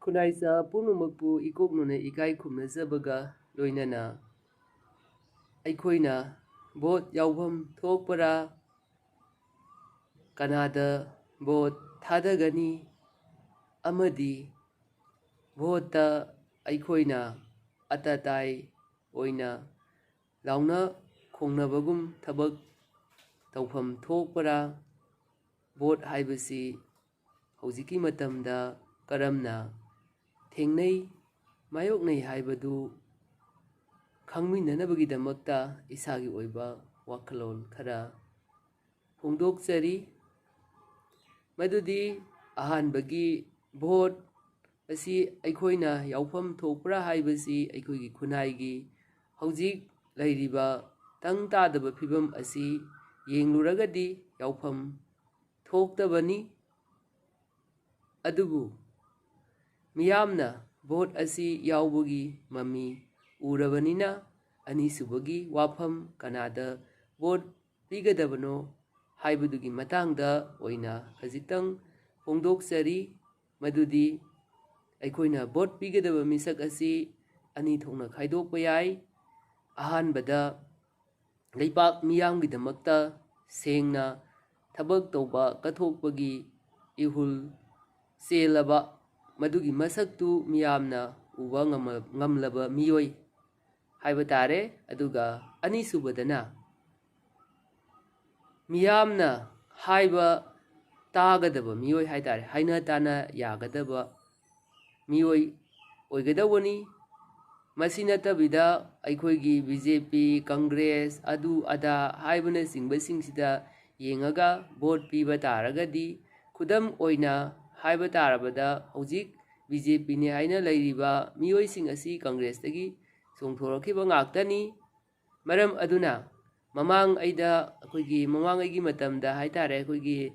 ꯈꯨꯟꯅꯥꯏꯆꯥ ꯄꯨꯝꯅꯃꯛꯄꯨ ꯏꯀꯣꯛꯅꯅ ꯏꯀꯥꯏ ꯈꯨꯝꯅꯖꯕꯒ ꯂꯣꯏꯅꯅ ꯑꯩꯈꯣꯏꯅ ꯚꯣꯠ ꯌꯥꯎꯐꯝ ꯊꯣꯛꯄꯔꯥ, ꯀꯅꯥꯗ ꯚꯣꯠ ꯊꯥꯗꯒꯅꯤ ꯑꯃꯗꯤ ꯚꯣꯠꯇ ꯑꯩꯈꯣꯏꯅ ꯑꯇꯇꯥꯏ ꯑꯣꯏꯅ ꯂꯥꯎꯅ ꯈꯣꯡꯅꯕꯒꯨꯝ ꯊꯕꯛ ꯇꯧꯐꯝ ꯊꯣꯛꯄꯔꯥ, ꯚꯣꯠ ꯍꯥꯏꯕꯁꯤ ꯍꯧꯖꯤꯛꯀꯤ ꯃꯇꯝꯗ ꯀꯔꯝꯅ ꯊꯦꯡꯅꯩ ꯃꯥꯌꯣꯛꯅꯩ ꯍꯥꯏꯕꯗꯨ ꯈꯪꯃꯤꯟꯅꯅꯕꯒꯤꯗꯃꯛꯇ ꯏꯁꯥꯒꯤ ꯑꯣꯏꯕ ꯋꯥꯈꯜꯂꯣꯟ ꯈꯔ ꯐꯣꯡꯗꯣꯛꯆꯔꯤ꯫ ꯃꯗꯨꯗꯤ ꯑꯍꯥꯟꯕꯒꯤ ꯚꯣꯠ ꯑꯁꯤ ꯑꯩꯈꯣꯏꯅ ꯌꯥꯎꯐꯝ ꯊꯣꯛꯄ꯭ꯔꯥ ꯍꯥꯏꯕꯁꯤ ꯑꯩꯈꯣꯏꯒꯤ ꯈꯨꯟꯅꯥꯏꯒꯤ ꯍꯧꯖꯤꯛ ꯂꯩꯔꯤꯕ ꯇꯪ ꯇꯥꯗꯕ ꯐꯤꯕꯝ ꯑꯁꯤ ꯌꯦꯡꯂꯨꯔꯒꯗꯤ ꯌꯥꯎꯐꯝ ꯊꯣꯛꯇꯕꯅꯤ꯫ ꯑꯗꯨꯕꯨ ꯃꯤꯌꯥꯝꯅ ꯚꯣꯠ ꯑꯁꯤ ꯌꯥꯎꯕꯒꯤ ꯃꯃꯤ ꯎꯔꯕꯅꯤꯅ ꯑꯅꯤꯁꯨꯕꯒꯤ ꯋꯥꯐꯝ ꯀꯅꯥꯗ ꯚꯣꯠ ꯄꯤꯒꯗꯕꯅꯣ ꯍꯥꯏꯕꯗꯨꯒꯤ ꯃꯇꯥꯡꯗ ꯑꯣꯏꯅ ꯈꯖꯤꯛꯇꯪ ꯐꯣꯡꯗꯣꯛꯆꯔꯤ꯫ ꯃꯗꯨꯗꯤ ꯑꯩꯈꯣꯏꯅ ꯚꯣꯠ ꯄꯤꯒꯗꯕ ꯃꯤꯁꯛ ꯑꯁꯤ ꯑꯅꯤ ꯊꯣꯛꯅ ꯈꯥꯏꯗꯣꯛꯄ ꯌꯥꯏ꯫ ꯑꯍꯥꯟꯕꯗ ꯂꯩꯕꯥꯛ ꯃꯤꯌꯥꯝꯒꯤꯗꯃꯛꯇ ꯁꯦꯡꯅ ꯊꯕꯛ ꯇꯧꯕ ꯀꯠꯊꯣꯛꯄꯒꯤ ꯏꯍꯨꯜ ꯆꯦꯜꯂꯕ ꯃꯗꯨꯒꯤ ꯃꯁꯛꯇꯨ ꯃꯤꯌꯥꯝꯅ ꯎꯕ ꯉꯝꯂꯕ ꯃꯤꯑꯣꯏ ꯍꯥꯏꯕ ꯇꯥꯔꯦ꯫ ꯑꯗꯨꯒ ꯑꯅꯤꯁꯨꯕꯗꯅ ꯃꯤꯌꯥꯝꯅ ꯍꯥꯏꯕ ꯇꯥꯒꯗꯕ ꯃꯤꯑꯣꯏ ꯍꯥꯏꯇꯥꯔꯦ, ꯍꯥꯏꯅ ꯇꯥꯅ ꯌꯥꯒꯗꯕ ꯃꯤꯑꯣꯏ ꯑꯣꯏꯒꯗꯧꯕꯅꯤ꯫ ꯃꯁꯤ ꯅꯠꯇꯕꯤꯗ ꯑꯩꯈꯣꯏꯒꯤ BJP, ꯀꯪꯒ꯭ꯔꯦꯁ, ꯑꯗꯨ ꯑꯗꯥ ꯍꯥꯏꯕꯅꯆꯤꯡꯕꯁꯤꯡꯁꯤꯗ ꯌꯦꯡꯉꯒ ꯚꯣꯠ ꯄꯤꯕ ꯇꯥꯔꯒꯗꯤ, ꯈꯨꯗꯝ ꯑꯣꯏꯅ ꯍꯥꯏꯕ ꯇꯥꯔꯕꯗ ꯍꯧꯖꯤꯛ BJPꯅꯤ ꯍꯥꯏꯅ ꯂꯩꯔꯤꯕ ꯃꯤꯑꯣꯏꯁꯤꯡ ꯑꯁꯤ ꯀꯪꯒ꯭ꯔꯦꯁꯇꯒꯤ ꯆꯣꯡꯊꯣꯔꯛꯈꯤꯕ ꯉꯥꯛꯇꯅꯤ꯫ ꯃꯔꯝ ꯑꯗꯨꯅ ꯃꯃꯥꯡꯉꯩꯒꯤ ꯃꯇꯝꯗ ꯍꯥꯏꯇꯥꯔꯦ ꯑꯩꯈꯣꯏꯒꯤ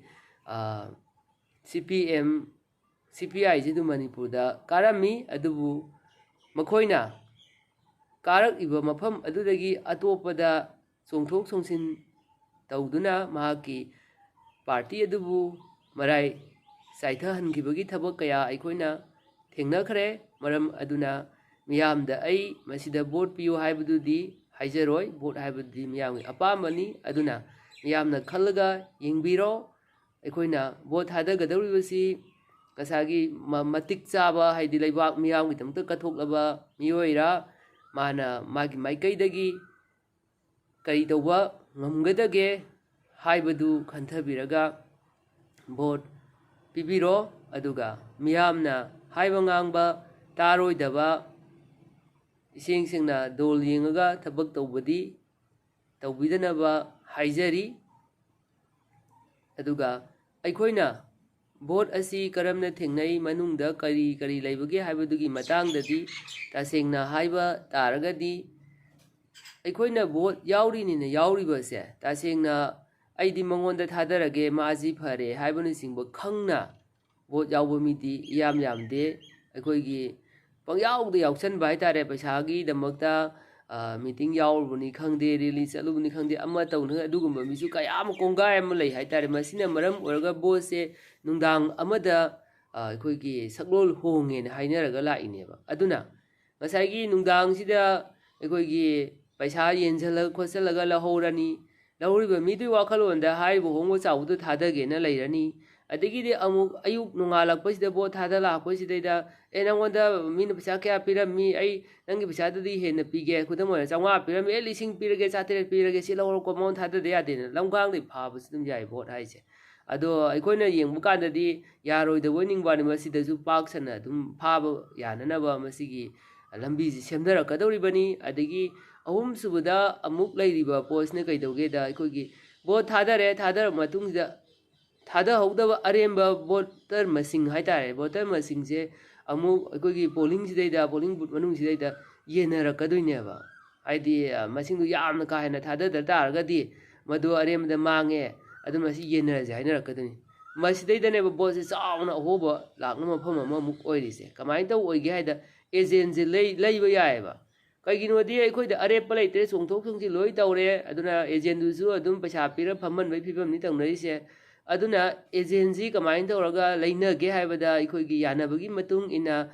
CPM, CPIꯁꯤ ꯑꯗꯨꯝ ꯃꯅꯤꯄꯨꯔꯗ ꯀꯥꯔꯝꯃꯤ꯫ ꯑꯗꯨꯕꯨ ꯃꯈꯣꯏꯅ ꯀꯥꯔꯛꯏꯕ ꯃꯐꯝ ꯑꯗꯨꯗꯒꯤ ꯑꯇꯣꯞꯄꯗ ꯆꯣꯡꯊꯣꯛ ꯆꯣꯡꯁꯤꯟ ꯇꯧꯗꯨꯅ ꯃꯍꯥꯛꯀꯤ ꯄꯥꯔꯇꯤ ꯑꯗꯨꯕꯨ ꯃꯔꯥꯏ ꯆꯥꯏꯊꯍꯟꯈꯤꯕꯒꯤ ꯊꯕꯛ ꯀꯌꯥ ꯑꯩꯈꯣꯏꯅ ꯊꯦꯡꯅꯈ꯭ꯔꯦ꯫ ꯃꯔꯝ ꯑꯗꯨꯅ ꯃꯤꯌꯥꯝꯗ ꯑꯩ ꯃꯁꯤꯗ ꯚꯣꯠ ꯄꯤꯌꯨ ꯍꯥꯏꯕꯗꯨꯗꯤ ꯍꯥꯏꯖꯔꯣꯏ꯫ ꯚꯣꯠ ꯍꯥꯏꯕꯗꯨꯗꯤ ꯃꯤꯌꯥꯝꯒꯤ ꯑꯄꯥꯝꯕꯅꯤ꯫ ꯑꯗꯨꯅ ꯃꯤꯌꯥꯝꯅ ꯈꯜꯂꯒ ꯌꯦꯡꯕꯤꯔꯣ꯫ ꯑꯩꯈꯣꯏꯅ ꯚꯣꯠ ꯊꯥꯗꯒꯗꯧꯔꯤꯕꯁꯤ ꯉꯁꯥꯏꯒꯤ ꯃꯇꯤꯛ ꯆꯥꯕ, ꯍꯥꯏꯗꯤ ꯂꯩꯕꯥꯛ ꯃꯤꯌꯥꯝꯒꯤꯗꯃꯛꯇ ꯀꯠꯊꯣꯛꯂꯕ ꯃꯤꯑꯣꯏꯔꯥ, ꯃꯥꯅ ꯃꯥꯒꯤ ꯃꯥꯏꯀꯩꯗꯒꯤ ꯀꯔꯤ ꯇꯧꯕ ꯉꯝꯒꯗꯒꯦ ꯍꯥꯏꯕꯗꯨ ꯈꯟꯊꯕꯤꯔꯒ ꯚꯣꯠ ꯄꯤꯕꯤꯔꯣ꯫ ꯑꯗꯨꯒ ꯃꯤꯌꯥꯝꯅ ꯍꯥꯏꯕ ꯉꯥꯡꯕ ꯇꯥꯔꯣꯏꯗꯕ, ꯏꯁꯦꯡ ꯁꯦꯡꯅ ꯗꯣꯜ ꯌꯦꯡꯉꯒ ꯊꯕꯛ ꯇꯧꯕꯗꯤ ꯇꯧꯕꯤꯗꯅꯕ ꯍꯥꯏꯖꯔꯤ꯫ ꯑꯗꯨꯒ ꯑꯩꯈꯣꯏꯅ ꯚꯣꯠ ꯑꯁꯤ ꯀꯔꯝꯅ ꯊꯦꯡꯅꯩ, ꯃꯅꯨꯡꯗ ꯀꯔꯤ ꯀꯔꯤ ꯂꯩꯕꯒꯦ ꯍꯥꯏꯕꯗꯨꯒꯤ ꯃꯇꯥꯡꯗꯗꯤ ꯇꯁꯦꯡꯅ ꯍꯥꯏꯕ ꯇꯥꯔꯒꯗꯤ ꯑꯩꯈꯣꯏꯅ ꯚꯣꯠ ꯌꯥꯎꯔꯤꯅꯤꯅ ꯌꯥꯎꯔꯤꯕꯁꯦ ꯇꯁꯦꯡꯅ ꯑꯩꯗꯤ ꯃꯉꯣꯟꯗ ꯊꯥꯗꯔꯒꯦ ꯃꯥꯁꯤ ꯐꯔꯦ ꯍꯥꯏꯕꯅꯆꯤꯡꯕ ꯈꯪꯅ ꯚꯣꯠ ꯌꯥꯎꯕ ꯃꯤꯗꯤ ꯌꯥꯝꯗꯦ꯫ ꯑꯩꯈꯣꯏꯒꯤ ꯄꯪꯌꯥꯎꯗ ꯌꯥꯎꯁꯟꯕ ꯍꯥꯏꯇꯥꯔꯦ, ꯄꯩꯁꯥꯒꯤꯗꯃꯛꯇ ꯃꯤꯇꯤꯡ ꯌꯥꯎꯔꯨꯕꯅꯤ ꯈꯪꯗꯦ, ꯔꯦꯂꯤ ꯆꯠꯂꯨꯕꯅꯤ ꯈꯪꯗꯦ, ꯑꯃ ꯇꯧꯅꯤ, ꯑꯗꯨꯒꯨꯝꯕ ꯃꯤꯁꯨ ꯀꯌꯥ ꯑꯃ ꯀꯣꯡꯒꯥꯏ ꯑꯃ ꯂꯩ ꯍꯥꯏꯇꯥꯔꯦ꯫ ꯃꯁꯤꯅ ꯃꯔꯝ ꯑꯣꯏꯔꯒ ꯚꯣꯠꯁꯦ ꯅꯨꯡꯗꯥꯡ ꯑꯃꯗ ꯑꯩꯈꯣꯏꯒꯤ ꯁꯛꯂꯣꯜ ꯍꯣꯡꯉꯦꯅ ꯍꯥꯏꯅꯔꯒ ꯂꯥꯛꯏꯅꯦꯕ꯫ ꯑꯗꯨꯅ ꯉꯁꯥꯏꯒꯤ ꯅꯨꯡꯗꯥꯡꯁꯤꯗ ꯑꯩꯈꯣꯏꯒꯤ ꯄꯩꯁꯥ ꯌꯦꯟꯁꯤꯜꯂꯒ ꯈꯣꯠꯆꯜꯂꯒ ꯂꯧꯍꯧꯔꯅꯤ꯫ ꯂꯧꯍꯧꯔꯤꯕ ꯃꯤꯗꯨꯒꯤ ꯋꯥꯈꯜꯂꯣꯟꯗ ꯍꯥꯏꯔꯤꯕ ꯍꯣꯡꯕ ꯆꯥꯎꯕꯗꯨ ꯊꯥꯗꯒꯦꯅ ꯂꯩꯔꯅꯤ꯫ ꯑꯗꯒꯤꯗꯤ ꯑꯃꯨꯛ ꯑꯌꯨꯛ ꯅꯣꯡꯉꯥꯜꯂꯛꯄꯁꯤꯗ ꯚꯣꯠ ꯊꯥꯗ ꯂꯥꯛꯄꯁꯤꯗꯩꯗ ꯅꯪꯉꯣꯟꯗ ꯃꯤꯅ ꯄꯩꯁꯥ ꯀꯌꯥ ꯄꯤꯔꯝꯃꯤ, ꯑꯩ ꯅꯪꯒꯤ ꯄꯩꯁꯥꯗꯨꯗꯤ ꯍꯦꯟꯅ ꯄꯤꯒꯦ, ꯈꯨꯗꯝ ꯑꯣꯏꯅ 500 ꯄꯤꯔꯝꯃꯤ, 1,000 ꯄꯤꯔꯒꯦ, 400 ꯄꯤꯔꯒꯦ, ꯁꯤ ꯂꯧꯔꯣꯀꯣ, ꯃꯉꯣꯟ ꯊꯥꯗꯗ ꯌꯥꯗꯦꯅ ꯂꯝꯒꯥꯡꯗꯩ ꯐꯥꯕꯁꯨ ꯑꯗꯨꯝ ꯌꯥꯏ ꯚꯣꯠ ꯍꯥꯏꯁꯦ꯫ ꯑꯗꯣ ꯑꯩꯈꯣꯏꯅ ꯌꯦꯡꯕ ꯀꯥꯟꯗꯗꯤ ꯌꯥꯔꯣꯏꯗꯕꯣꯏ ꯅꯤꯡꯕꯅꯤ, ꯃꯁꯤꯗꯁꯨ ꯄꯥꯛ ꯁꯟꯅ ꯑꯗꯨꯝ ꯐꯥꯕ ꯌꯥꯅꯅꯕ ꯃꯁꯤꯒꯤ ꯂꯝꯕꯤꯁꯤ ꯁꯦꯝꯅꯔꯛꯀꯗꯧꯔꯤꯕꯅꯤ꯫ ꯑꯗꯒꯤ ꯑꯍꯨꯝꯁꯨꯕꯗ ꯑꯃꯨꯛ ꯂꯩꯔꯤꯕ ꯄꯣꯠꯁꯤꯅ ꯀꯩꯗꯧꯒꯦꯗ ꯑꯩꯈꯣꯏꯒꯤ ꯚꯣꯠ ꯊꯥꯗꯔꯦ, ꯊꯥꯗꯔꯕ ꯃꯇꯨꯡꯁꯤꯗ ꯊꯥꯗꯍꯧꯗꯕ ꯑꯔꯦꯝꯕ ꯚꯣꯇꯔ ꯃꯁꯤꯡ ꯍꯥꯏꯇꯥꯔꯦ, ꯚꯣꯇꯔ ꯃꯁꯤꯡꯁꯦ ꯑꯃꯨꯛ ꯑꯩꯈꯣꯏꯒꯤ ꯄꯣꯂꯤꯡ ꯕꯨꯠ ꯃꯅꯨꯡꯁꯤꯗꯩꯗ ꯌꯦꯟꯅꯔꯛꯀꯗꯣꯏꯅꯦꯕ꯫ ꯍꯥꯏꯗꯤ ꯃꯁꯤꯡꯗꯨ ꯌꯥꯝꯅ ꯀꯥ ꯍꯦꯟꯅ ꯊꯥꯗꯗ ꯇꯥꯔꯒꯗꯤ ꯃꯗꯨ ꯑꯔꯦꯝꯕꯗ ꯃꯥꯡꯉꯦ, ꯑꯗꯨꯅ ꯃꯁꯤ ꯌꯦꯟꯅꯔꯁꯦ ꯍꯥꯏꯅꯔꯛꯀꯗꯣꯏꯅꯤ꯫ ꯃꯁꯤꯗꯩꯗꯅꯦꯕ ꯚꯣꯠꯁꯦ ꯆꯥꯎꯅ ꯑꯍꯣꯕ ꯂꯥꯛꯅꯕ ꯃꯐꯝ ꯑꯃꯃꯨꯛ ꯑꯣꯏꯔꯤꯁꯦ꯫ ꯀꯃꯥꯏꯅ ꯇꯧ ꯑꯣꯏꯒꯦ ꯍꯥꯏꯗ ꯑꯦꯖꯦꯟꯁꯦ ꯂꯩꯕ ꯌꯥꯏꯑꯕ꯫ ꯀꯩꯒꯤꯅꯣꯗꯤ ꯑꯩꯈꯣꯏꯗ ꯑꯔꯦꯞꯄ ꯂꯩꯇ꯭ꯔꯦ, ꯆꯣꯡꯊꯣꯛ ꯆꯣꯡꯁꯤꯟ ꯂꯣꯏ ꯇꯧꯔꯦ꯫ ꯑꯗꯨꯅ ꯑꯦꯖꯦꯟꯗꯨꯁꯨ ꯑꯗꯨꯝ ꯄꯩꯁꯥ ꯄꯤꯔ ꯐꯝꯍꯟꯕꯒꯤ ꯐꯤꯕꯝꯅꯤ ꯇꯧꯅꯔꯤꯁꯦ꯫ ꯑꯗꯨꯅ ꯑꯦꯖꯦꯟꯁꯤ ꯀꯃꯥꯏꯅ ꯇꯧꯔꯒ ꯂꯩꯅꯒꯦ ꯍꯥꯏꯕꯗ ꯑꯩꯈꯣꯏꯒꯤ ꯌꯥꯅꯕꯒꯤ ꯃꯇꯨꯡ ꯏꯟꯅ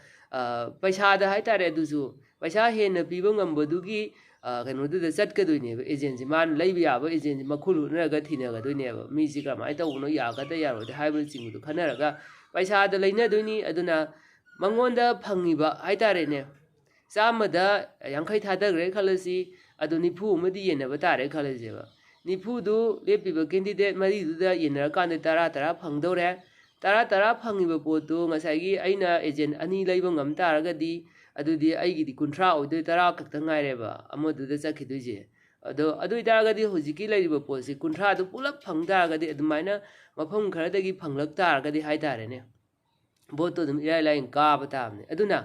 ꯄꯩꯁꯥꯗ ꯍꯥꯏꯇꯥꯔꯦ ꯑꯗꯨꯁꯨ ꯄꯩꯁꯥ ꯍꯦꯟꯅ ꯄꯤꯕ ꯉꯝꯕꯗꯨꯒꯤ ꯀꯩꯅꯣꯗꯨꯗ ꯆꯠꯀꯗꯣꯏꯅꯦꯕ ꯑꯦꯖꯦꯟꯁꯤ ꯃꯥꯅ ꯂꯩꯕ ꯌꯥꯕ ꯑꯦꯖꯦꯟꯁꯤ ꯃꯈꯨꯜ ꯎꯅꯔꯒ ꯊꯤꯅꯒꯗꯣꯏꯅꯦꯕ ꯃꯤꯁꯤ ꯀꯃꯥꯏꯅ ꯇꯧꯕꯅꯣ ꯌꯥꯒꯗ꯭ꯔꯥ ꯌꯥꯔꯣꯏꯗ꯭ꯔꯥ ꯍꯥꯏꯕꯅꯆꯤꯡꯕꯗꯨ ꯈꯟꯅꯔꯒ ꯄꯩꯁꯥꯗ ꯂꯩꯅꯗꯣꯏꯅꯤ ꯑꯗꯨꯅ ꯃꯉꯣꯟꯗ ꯐꯪꯉꯤꯕ ꯍꯥꯏꯇꯥꯔꯦꯅꯦ 100ꯗ 50 ꯊꯥꯗꯈ꯭ꯔꯦ ꯈꯜꯂꯁꯤ ꯑꯗꯨ 90 ꯑꯃꯗꯤ ꯌꯦꯟꯅꯕ ꯇꯥꯔꯦ ꯈꯜꯂꯁꯦꯕ 90ꯗꯨ ꯂꯦꯞꯄꯤꯕ ꯀꯦꯟꯗꯤꯗꯦꯠ 4ꯗꯨꯗ ꯌꯦꯟꯅꯔꯀꯥꯟꯗ 10 ꯐꯪꯗꯧꯔꯦ 10 ꯐꯪꯉꯤꯕ ꯄꯣꯠꯇꯨ ꯉꯁꯥꯏꯒꯤ ꯑꯩꯅ ꯑꯦꯖꯦꯟ 2 ꯂꯩꯕ ꯉꯝ ꯇꯥꯔꯒꯗꯤ ꯑꯗꯨꯗꯤ ꯑꯩꯒꯤꯗꯤ 30 ꯑꯣꯏꯗꯣꯏ 10 ꯈꯛꯇꯪ ꯉꯥꯏꯔꯦꯕ ꯑꯃꯗꯨꯗ ꯆꯠꯈꯤꯗꯣꯏꯁꯦ ꯑꯗꯣ ꯑꯗꯨ ꯑꯣꯏꯇꯥꯔꯒꯗꯤ ꯍꯧꯖꯤꯛꯀꯤ ꯂꯩꯔꯤꯕ ꯄꯣꯠꯁꯤ 30ꯗꯨ ꯄꯨꯂꯞ ꯐꯪ ꯇꯥꯔꯒꯗꯤ ꯑꯗꯨꯃꯥꯏꯅ ꯃꯐꯝ ꯈꯔꯗꯒꯤ ꯐꯪꯂꯛ ꯇꯥꯔꯒꯗꯤ ꯍꯥꯏꯇꯥꯔꯦꯅꯦ ꯚꯣꯠꯇꯣ ꯑꯗꯨꯝ ꯏꯔꯥꯏ ꯂꯥꯏꯅ ꯀꯥꯕ ꯇꯥꯕꯅꯦ ꯑꯗꯨꯅ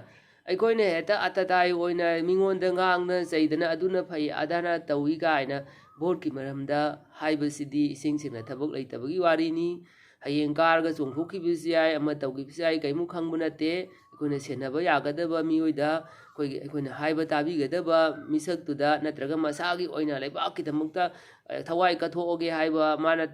ꯑꯩꯈꯣꯏꯅ ꯍꯦꯛꯇ ꯑꯇꯇꯥꯏ ꯑꯣꯏꯅ ꯃꯤꯉꯣꯟꯗ ꯉꯥꯡꯗꯅ ꯆꯩꯗꯅ ꯑꯗꯨꯅ ꯐꯩ ꯑꯗꯥꯅ ꯇꯧꯏ ꯀꯥꯏꯅ ꯚꯣꯠꯀꯤ ꯃꯔꯝꯗ ꯍꯥꯏꯕꯁꯤꯗꯤ ꯏꯁꯦꯡ ꯁꯦꯡꯅ ꯊꯕꯛ ꯂꯩꯇꯕꯒꯤ ꯋꯥꯔꯤꯅꯤ ꯍꯌꯦꯡ ꯀꯥꯔꯒ ꯆꯣꯡꯊꯣꯛꯈꯤꯕꯁꯨ ꯌꯥꯏ ꯑꯃ ꯇꯧꯈꯤꯕꯁꯨ ꯌꯥꯏ ꯀꯩꯃꯨꯛ ꯈꯪꯕ ꯅꯠꯇꯦ ꯑꯩꯈꯣꯏꯅ ꯁꯦꯟꯅꯕ ꯌꯥꯒꯗꯕ ꯃꯤꯑꯣꯏꯗ ꯑꯩꯈꯣꯏꯅ ꯍꯥꯏꯕ ꯇꯥꯕꯤꯒꯗꯕ ꯃꯤꯁꯛꯇꯨꯗ ꯅꯠꯇ꯭ꯔꯒ ꯃꯁꯥꯒꯤ ꯑꯣꯏꯅ ꯂꯩꯕꯥꯛꯀꯤꯗꯃꯛꯇ ꯊꯋꯥꯏ ꯀꯠꯊꯣꯛꯑꯒꯦ ꯍꯥꯏꯕ ꯃꯥꯅ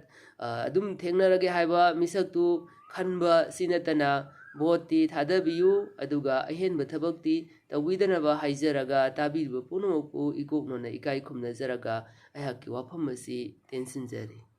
ꯑꯗꯨꯝ ꯊꯦꯡꯅꯔꯒꯦ ꯍꯥꯏꯕ ꯃꯤꯁꯛꯇꯨ ꯈꯟꯕ ꯁꯤ ꯅꯠꯇꯅ ꯚꯣꯠꯇꯤ ꯊꯥꯗꯕꯤꯌꯨ ꯑꯗꯨꯒ ꯑꯍꯦꯟꯕ ꯊꯕꯛꯇꯤ ꯇꯧꯕꯤꯗꯅꯕ ꯍꯥꯏꯖꯔꯒ ꯇꯥꯕꯤꯔꯤꯕ ꯄꯨꯝꯅꯃꯛꯄꯨ ꯏꯀꯣꯛꯅꯅ ꯏꯀꯥꯏ ꯈꯨꯝꯅꯖꯔꯒ ꯑꯩꯍꯥꯛꯀꯤ ꯋꯥꯐꯝ ꯑꯁꯤ ꯇꯦꯟꯁꯤꯟꯖꯔꯤ